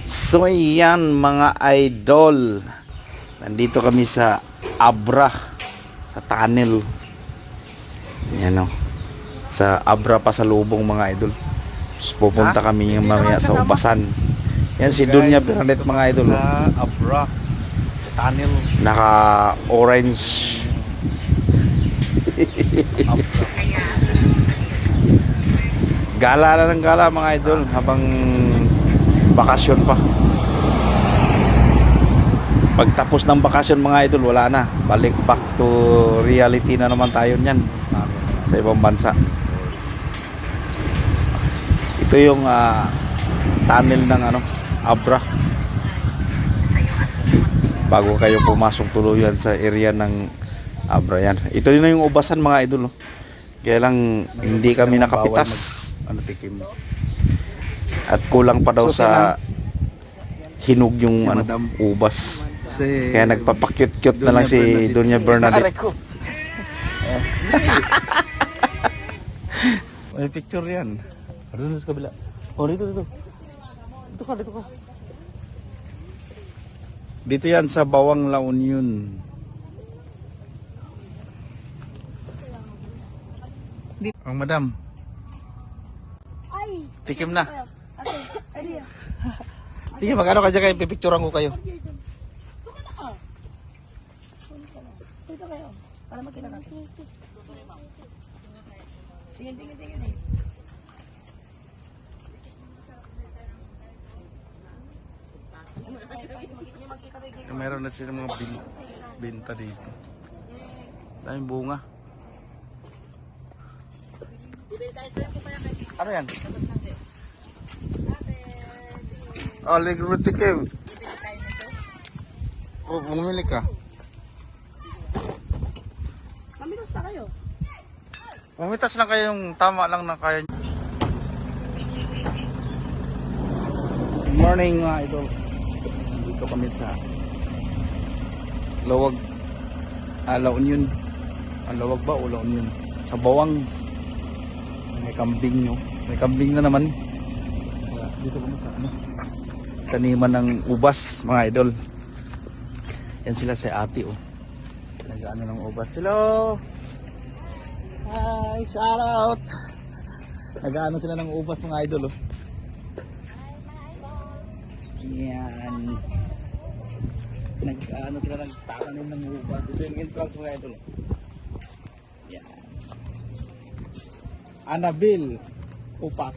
So yan mga idol, nandito kami sa Abra, sa tunnel. Yan o, sa Abra Pasalubong mga idol. Tapos pupunta kami mamaya sa Ubasan. Yan si Dunya Bernadette mga idol. Sa Abra, sa tunnel. Naka orange. Gala na ng gala mga idol habang bakasyon pa. Pagtapos ng bakasyon mga idol, wala na. Balik back to reality na naman tayo niyan sa ibang bansa. Ito yung tunnel ng Abra. Bago kayo pumasok tuluyan sa area ng Abra yan. Ito na yung Ubasan mga idol. Kaya lang hindi kami nakapitas. Tikim. At kulang pa daw sa hinog yung ubas. Kaya nagpapakyut-kyut na lang si Dunya Bernadette. May picture yan. Doon sa kabila. Oh, dito. Dito ka. Dito yan sa Bawang La Union. Ang madam. Ay! Tikim na. Ate, ay, Sige, magano ka dyan kayo, pipicturean ko kayo. dito kayo. Para makita natin. Tingin eh. Meron na sila mga binta dito. Daming bunga. Ano yan? Oh, tikim. Oh, bumili ka. Mamitas na kayo. Pumitas lang kayo yung tama lang na kaya. Good morning mga idol. Dito kami sa Lawag. La Union. Lawag ba o La Union? Sa Bawang. May kambing nyo. May kambing na naman. Dito kami sa taniman ng ubas mga idol. Yan sila sa ate oh. Nag-ano ng ubas. Hello! Hi! Shout out! Nag-ano sila ng ubas mga idol oh. Yan. Nag-ano sila nagtatanim ng ubas. Ito yung entrance mga idol. Yan. Annabelle Upas.